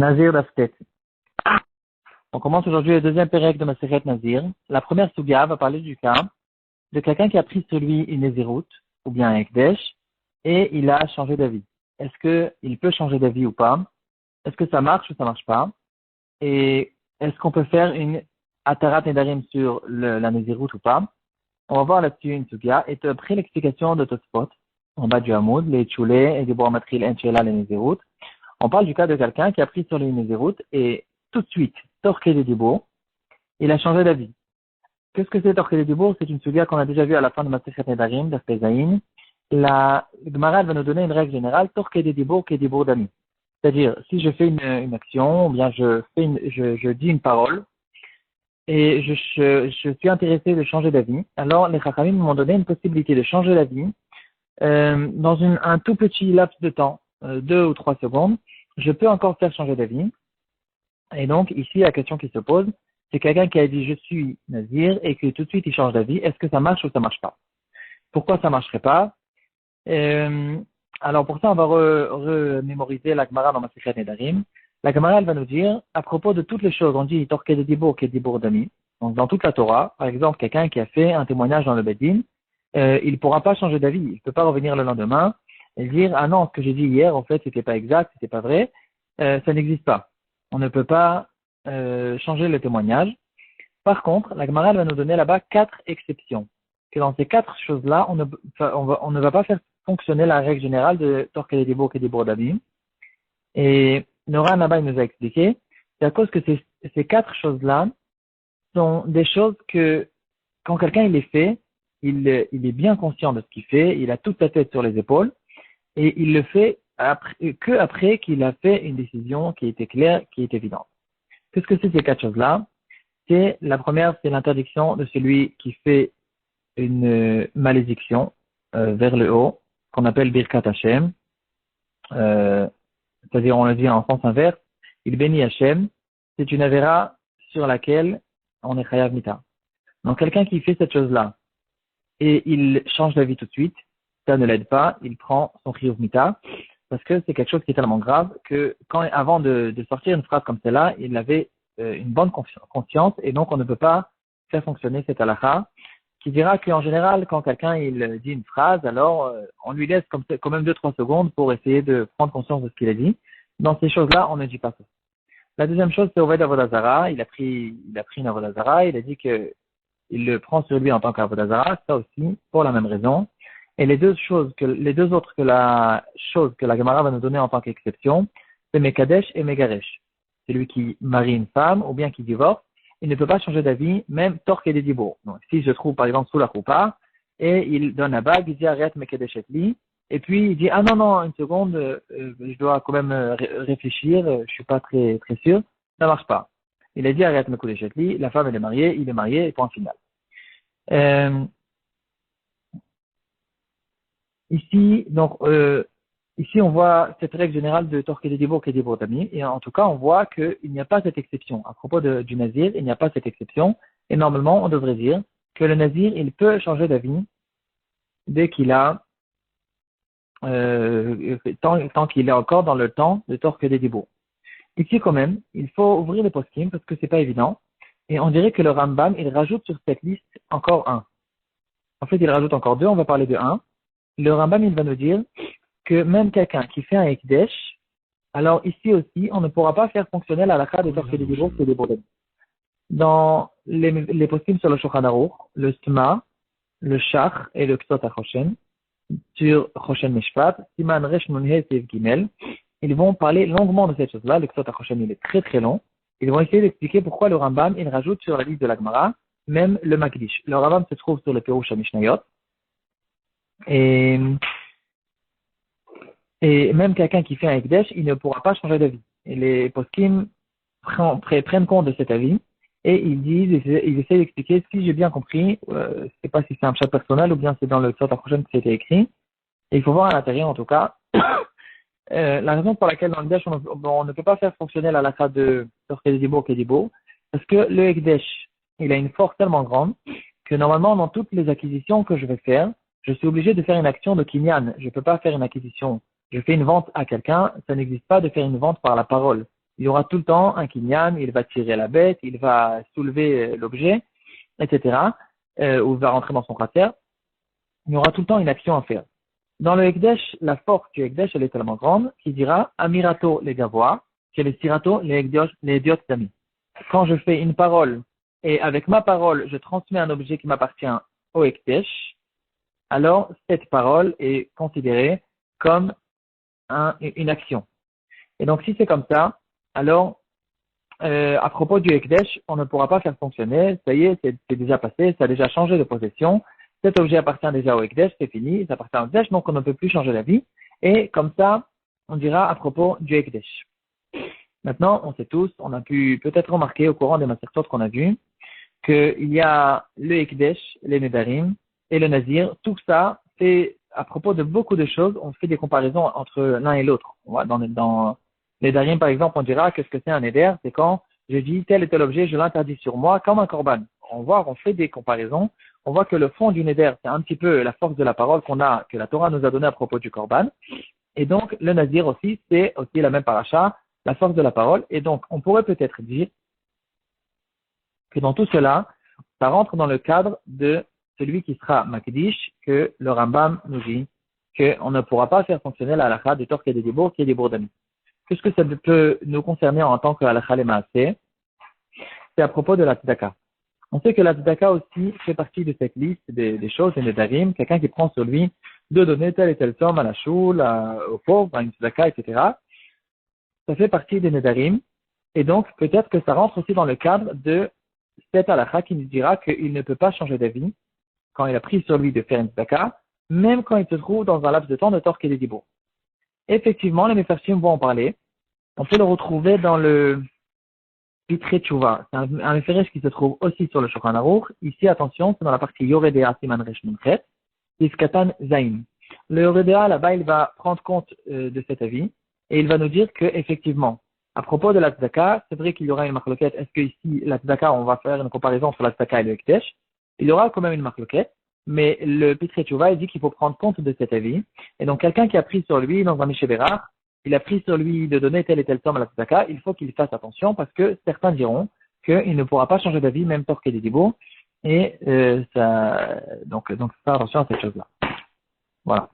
Nazir d'Aftet. On commence aujourd'hui le deuxième pérec de Maseret Nazir. La première Suga va parler du cas de quelqu'un qui a pris sur lui une Nézirout, ou bien un Ekdesh, et il a changé d'avis. Est-ce qu'il peut changer d'avis ou pas? Est-ce que ça marche ou ça marche pas? Et est-ce qu'on peut faire une Atarat Nedarim sur la Nézirout ou pas? On va voir là-dessus une Suga, et après l'explication de Tosfot, en bas du Hamoud, les Tchoulé et des Bouramatril Enchela, les Nézirout. On parle du cas de quelqu'un qui a pris sur lui une Nézirout et tout de suite, Torqué des Dibourg, il a changé d'avis. Qu'est-ce que c'est Torqué des Dibourg? C'est une sugia qu'on a déjà vue à la fin de Masechet Nedarim, d'Afpezaïn. La Gemara va nous donner une règle générale, Torqué des Dibourg, Kédibourg d'ami. C'est-à-dire, si je fais une action, ou bien je dis une parole, et je suis intéressé de changer d'avis, alors les Chachamim m'ont donné une possibilité de changer d'avis dans un tout petit laps de temps, 2 ou 3 secondes, je peux encore faire changer d'avis. Et donc, ici, la question qui se pose, c'est quelqu'un qui a dit je suis nazir et que tout de suite il change d'avis. Est-ce que ça marche ou ça marche pas? Pourquoi ça marcherait pas? Alors, pour ça, on va remémoriser la Gemara dans Masechet Nedarim. La Gemara, elle va nous dire, à propos de toutes les choses, on dit Torqué de Dibour, Kédibour d'ami. Donc, dans toute la Torah, par exemple, quelqu'un qui a fait un témoignage dans le Bedin, il ne pourra pas changer d'avis. Il ne peut pas revenir le lendemain et dire ah non, ce que j'ai dit hier, en fait, c'était pas exact, c'était pas vrai. Ça n'existe pas. On ne peut pas changer le témoignage. Par contre, la Gemara va nous donner là-bas 4 exceptions. Que dans ces 4 choses-là, on ne va pas faire fonctionner la règle générale de Torqué des Dibourg et des Bourdabim. Et Nora Naba nous a expliqué, c'est à cause que ces 4 choses-là sont des choses que quand quelqu'un il les fait, il est bien conscient de ce qu'il fait, il a toute sa tête sur les épaules, et il le fait après qu'il a fait une décision qui était claire, qui est évidente. Qu'est-ce que c'est ces 4 choses-là? La première, c'est l'interdiction de celui qui fait une malédiction vers le haut, qu'on appelle Birkat Hashem, c'est-à-dire on le dit en sens inverse, il bénit Hashem, c'est une avéra sur laquelle on est chayav mita. Donc quelqu'un qui fait cette chose-là et il change d'avis tout de suite, ça ne l'aide pas, il prend son chiyuv mita, parce que c'est quelque chose qui est tellement grave que avant de sortir une phrase comme celle-là, il avait une bonne conscience et donc on ne peut pas faire fonctionner cette halakha qui dira qu'en général, quand quelqu'un il dit une phrase, alors on lui laisse quand même 2-3 secondes pour essayer de prendre conscience de ce qu'il a dit. Dans ces choses-là, on ne dit pas ça. La deuxième chose, c'est Oved Avodazara. Il a pris une Avodazara, il a dit que il le prend sur lui en tant qu'Avodazara, ça aussi, pour la même raison. Et les deux autres que la Gemara va nous donner en tant qu'exception, c'est Mekadesh et Megaresh. Celui qui marie une femme ou bien qui divorce, il ne peut pas changer d'avis, même Torqué des Dibourg. Donc, si je trouve par exemple sous la roupa, et il donne la bague, il dit arrête Mekadesh et li, et puis il dit ah non, une seconde, je dois quand même réfléchir, je suis pas très très sûr, ça marche pas. Il a dit arrête Mekadesh et li, la femme elle est mariée, il est marié, et point final. Ici, on voit cette règle générale de Torqué des Dibourg et des Bourdami, et en tout cas, on voit qu'il n'y a pas cette exception. À propos du Nazir, il n'y a pas cette exception, et normalement, on devrait dire que le Nazir, il peut changer d'avis dès qu'il a, tant qu'il est encore dans le temps de Torqué des Dibourg. Ici, quand même, il faut ouvrir les poskim parce que c'est pas évident, et on dirait que le Rambam, il rajoute sur cette liste encore un. En fait, il rajoute encore 2, on va parler de 1. Le Rambam, il va nous dire que même quelqu'un qui fait un Ekdesh, alors ici aussi, on ne pourra pas faire fonctionner la halakha de Torqué des Dibourg et des Bourdami. Dans les poskim sur le Shulchan Aruch, le Sma, le Shach et le Ksot HaChoshen, sur Choshen Mishpat, Siman Resh Nun He Sev Gimel, ils vont parler longuement de cette chose-là. Le Ksot HaChoshen, il est très très long. Ils vont essayer d'expliquer pourquoi le Rambam, il rajoute sur la liste de la Gemara, même le Makdish. Le Rambam se trouve sur le Perush HaMishnayot. Et même quelqu'un qui fait un Ekdesh, il ne pourra pas changer d'avis. Et les poskim prennent compte de cet avis et ils essaient d'expliquer si j'ai bien compris, je sais pas si c'est un chat personnel ou bien c'est dans le Ksot HaChoshen qui c'était écrit. Et il faut voir à l'intérieur en tout cas. La raison pour laquelle dans le Ekdesh on ne peut pas faire fonctionner la halakha de Torqué des Dibourg et des Dibourg, parce que le Ekdesh, il a une force tellement grande que normalement dans toutes les acquisitions que je vais faire, je suis obligé de faire une action de kinyan. Je ne peux pas faire une acquisition. Je fais une vente à quelqu'un, ça n'existe pas de faire une vente par la parole. il y aura tout le temps un kinyan, il va tirer la bête, il va soulever l'objet, etc., ou il va rentrer dans son cratère. Il y aura tout le temps une action à faire. Dans le Ekdesh, la force du Ekdesh, elle est tellement grande qu'il dira Amirato les gavois, que les Sirato les Ediot d'amis. Quand je fais une parole et avec ma parole, je transmets un objet qui m'appartient au Ekdesh, alors cette parole est considérée comme une action. Et donc si c'est comme ça, alors à propos du Ekdesh, on ne pourra pas faire fonctionner, ça y est, c'est déjà passé, ça a déjà changé de possession, cet objet appartient déjà au Ekdesh, c'est fini, ça appartient au Ekdesh, donc on ne peut plus changer la vie. Et comme ça, on dira à propos du Ekdesh. Maintenant, on sait tous, on a pu peut-être remarquer au courant des masterclass qu'on a vu, qu'il y a le Ekdesh, les Nedarim et le Nazir. Tout ça, c'est à propos de beaucoup de choses, on fait des comparaisons entre l'un et l'autre. Dans les Nedarim, par exemple, on dira qu'est-ce que c'est un Neder, c'est quand je dis tel et tel objet, je l'interdis sur moi comme un korban. On fait des comparaisons. On voit que le fond du Neder, c'est un petit peu la force de la parole que la Torah nous a donnée à propos du korban. Et donc, le Nazir aussi, c'est aussi la même paracha, la force de la parole. Et donc, on pourrait peut-être dire que dans tout cela, ça rentre dans le cadre de celui qui sera Makdish, que le Rambam nous dit qu'on ne pourra pas faire fonctionner la halakha du Torah et des Dibour qui est des Bourdami. Qu'est-ce que ça peut nous concerner en tant que halakha les Maaseh? C'est à propos de la tzedaka. On sait que la tzedaka aussi fait partie de cette liste des choses et des darim, quelqu'un qui prend sur lui de donner telle et telle somme à la choule, aux pauvres, à une tzedaka, etc. Ça fait partie des nedarim, et donc peut-être que ça rentre aussi dans le cadre de cette halakha qui nous dira qu'il ne peut pas changer d'avis quand il a pris sur lui de faire une tzedaka, même quand il se trouve dans un laps de temps de torque et de dibour. Effectivement, les mefarshim vont en parler. On peut le retrouver dans le Pitrei Tshuva. C'est un référence qui se trouve aussi sur le Shulchan Aruch. Ici, attention, c'est dans la partie Yoredea Siman Resh Nunchet, Iskatan Zain. Le Yoredea, là-bas, il va prendre compte de cet avis et il va nous dire que effectivement, à propos de la tzedaka, c'est vrai qu'il y aura une marloquette. Est-ce que ici, la tzedaka, on va faire une comparaison entre la tzedaka et le Ekdesh? Il y aura quand même une marloquette, mais le Pitrei Tshuva, il dit qu'il faut prendre compte de cet avis. Et donc, quelqu'un qui a pris sur lui, dans un Mishéverach, il a pris sur lui de donner telle et telle somme à la tzedaka, il faut qu'il fasse attention parce que certains diront qu'il ne pourra pas changer d'avis, même torque et des dibours. Et donc, faire attention à cette chose-là. Voilà.